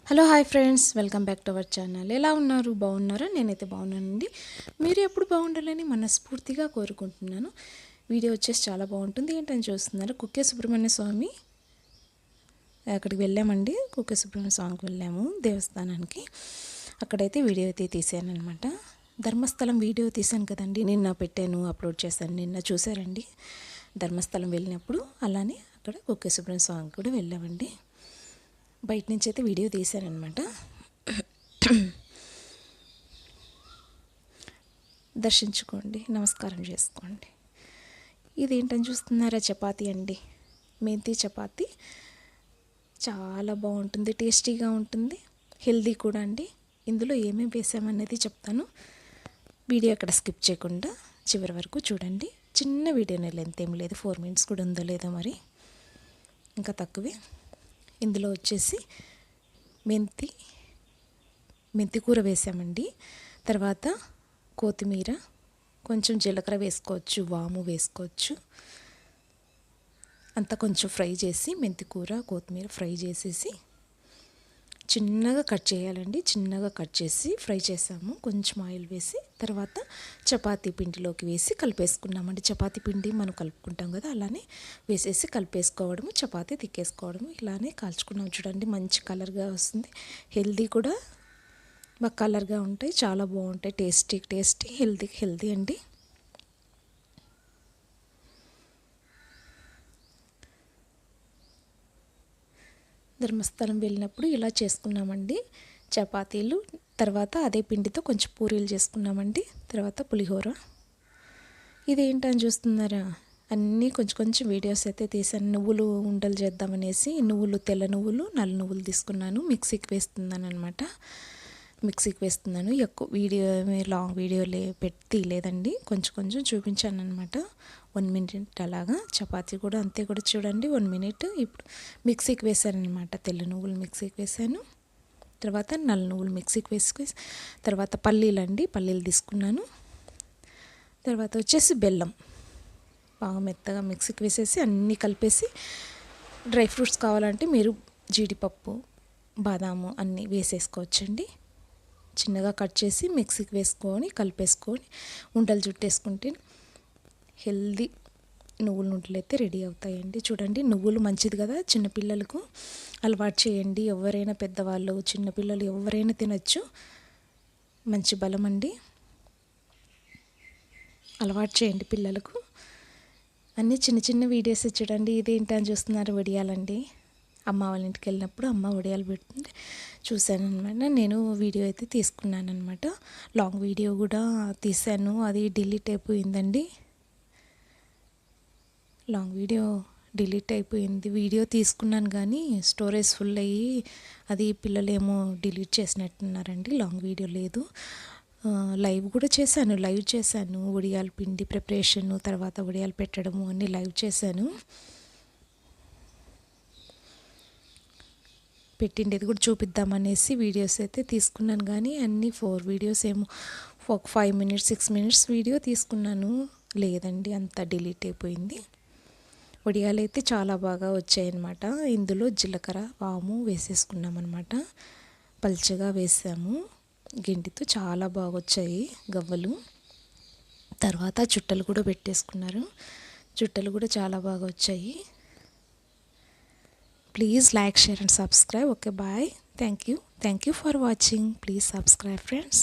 Hello hi friends, welcome back to our channel. ఎలా ఉన్నారు? బాగున్నారా? నేనైతే బాగున్నానండి. మీరు ఎప్పుడు బాగుండాలని మనస్ఫూర్తిగా కోరుకుంటున్నాను. వీడియో వచ్చేసి చాలా బాగుంటుంది. ఏంటని చూస్తున్నారు, కుక్కే సుబ్రహ్మణ్య స్వామి అక్కడికి వెళ్ళామండి. కుక్కే సుబ్రహ్మణ్య స్వామికి వెళ్ళాము దేవస్థానానికి. అక్కడైతే వీడియో అయితే తీసాను అనమాట. ధర్మస్థలం వీడియో తీసాను కదండి, నిన్న పెట్టాను, అప్లోడ్ చేశాను. నిన్న చూసారండి ధర్మస్థలం వెళ్ళినప్పుడు. అలానే అక్కడ కుక్కే సుబ్రహ్మణ్య స్వామికి కూడా వెళ్ళామండి. బయట నుంచి అయితే వీడియో తీశానమాట. దర్శించుకోండి, నమస్కారం చేసుకోండి. ఇదేంటని చూస్తున్నారా, చపాతీ అండి, మెంతి చపాతీ. చాలా బాగుంటుంది, టేస్టీగా ఉంటుంది, హెల్దీ కూడా అండి. ఇందులో ఏమేమి వేసామనేది చెప్తాను. వీడియో అక్కడ స్కిప్ చేయకుండా చివరి వరకు చూడండి. చిన్న వీడియోనే, లెంత్ ఏం లేదు, 4 minutes కూడా ఉందో లేదో మరి, ఇంకా తక్కువే. ఇందులో వచ్చేసి మెంతి కూర వేసామండి. తర్వాత కొత్తిమీర, కొంచెం జీలకర్ర వేసుకోవచ్చు, వాము వేసుకోవచ్చు. అంతా కొంచెం ఫ్రై చేసి, మెంతి కూర కొత్తిమీర ఫ్రై చేసేసి చిన్నగా కట్ చేయాలండి. చిన్నగా కట్ చేసి ఫ్రై చేసాము, కొంచెం ఆయిల్ వేసి. తర్వాత చపాతీ పిండిలోకి వేసి కలిపేసుకున్నామండి. చపాతీ పిండి మనం కలుపుకుంటాం కదా, అలానే వేసేసి కలిపేసుకోవడము, చపాతీ తిక్కేసుకోవడము. ఇలానే కాల్చుకున్నాం చూడండి, మంచి కలర్గా వస్తుంది. హెల్దీ కూడా, బాగా కలర్గా ఉంటాయి, చాలా బాగుంటాయి. టేస్టీ హెల్దీ అండి. ధర్మస్థలం వెళ్ళినప్పుడు ఇలా చేసుకున్నామండి చపాతీలు. తర్వాత అదే పిండితో కొంచెం పూరీలు చేసుకున్నామండి. తర్వాత పులిహోర. ఇదేంటని చూస్తున్నారా, అన్నీ కొంచెం కొంచెం వీడియోస్ అయితే తీసాను. నువ్వులు ఉండలు చేద్దామనేసి నువ్వులు, తెల్ల నువ్వులు, నల్ల నువ్వులు తీసుకున్నాను. మిక్సీకి వేస్తున్నాను. ఎక్కువ వీడియో, లాంగ్ వీడియో తీయలేదండి, కొంచెం కొంచెం చూపించాను అనమాట. 1 minute అలాగా. చపాతీ కూడా అంతే, కూడా చూడండి 1 minute. ఇప్పుడు మిక్సీకి వేసానమాట. తెల్ల నువ్వులు మిక్సీకి వేసాను, తర్వాత నల్ల నువ్వులు మిక్సీకి వేసుకొని, తర్వాత పల్లీలు తీసుకున్నాను. తర్వాత వచ్చేసి బెల్లం బాగా మెత్తగా మిక్సీకి వేసేసి అన్నీ కలిపేసి, డ్రై ఫ్రూట్స్ కావాలంటే మీరు జీడిపప్పు, బాదాము అన్నీ వేసేసుకోవచ్చండి. చిన్నగా కట్ చేసి మిక్సీకి వేసుకొని కలిపేసుకొని ఉండలు చుట్టేసుకుంటే హెల్దీ నువ్వుల ఉండలు అయితే రెడీ అవుతాయండి. చూడండి, నువ్వులు మంచిది కదా, చిన్నపిల్లలకు అలవాటు చేయండి. ఎవరైనా, పెద్దవాళ్ళు, చిన్నపిల్లలు ఎవరైనా తినచ్చు, మంచి బలం అండి. అలవాటు చేయండి పిల్లలకు. అన్నీ చిన్న చిన్న వీడియోస్ చూడండి. ఇదేంటని చూస్తున్నారు, వడియాలండి. అమ్మ వాళ్ళ ఇంటికి వెళ్ళినప్పుడు అమ్మ వడియాలు పెడుతుంటే చూశాను అనమాట. నేను వీడియో అయితే తీసుకున్నాను అనమాట. లాంగ్ వీడియో కూడా తీశాను, అది డిలీట్ అయిపోయిందండి. లాంగ్ వీడియో డిలీట్ అయిపోయింది. వీడియో తీసుకున్నాను కానీ స్టోరేజ్ ఫుల్ అయ్యి అది పిల్లలేమో డిలీట్ చేసినట్టున్నారండి. లాంగ్ వీడియో లేదు. లైవ్ చేశాను వడియాల పిండి ప్రిపరేషన్, తర్వాత వడియాలు పెట్టడము అన్నీ లైవ్ చేశాను. పెట్టిండేది కూడా చూపిద్దామనేసి వీడియోస్ అయితే తీసుకున్నాను కానీ అన్నీ 4 వీడియోస్ ఏమో, ఒక 5 minutes 6 minutes వీడియో తీసుకున్నాను. లేదండి, అంతా డిలీట్ అయిపోయింది. వడియాలు అయితే చాలా బాగా వచ్చాయన్నమాట. ఇందులో జీలకర్ర, వాము వేసేసుకున్నామన్నమాట. పల్చగా వేసాము గెంటితో, చాలా బాగా వచ్చాయి గవ్వలు. తర్వాత చుట్టలు కూడా పెట్టేసుకున్నారు, చుట్టలు కూడా చాలా బాగా వచ్చాయి. Please like, share and subscribe. Okay, bye. Thank you for watching. Please subscribe, friends.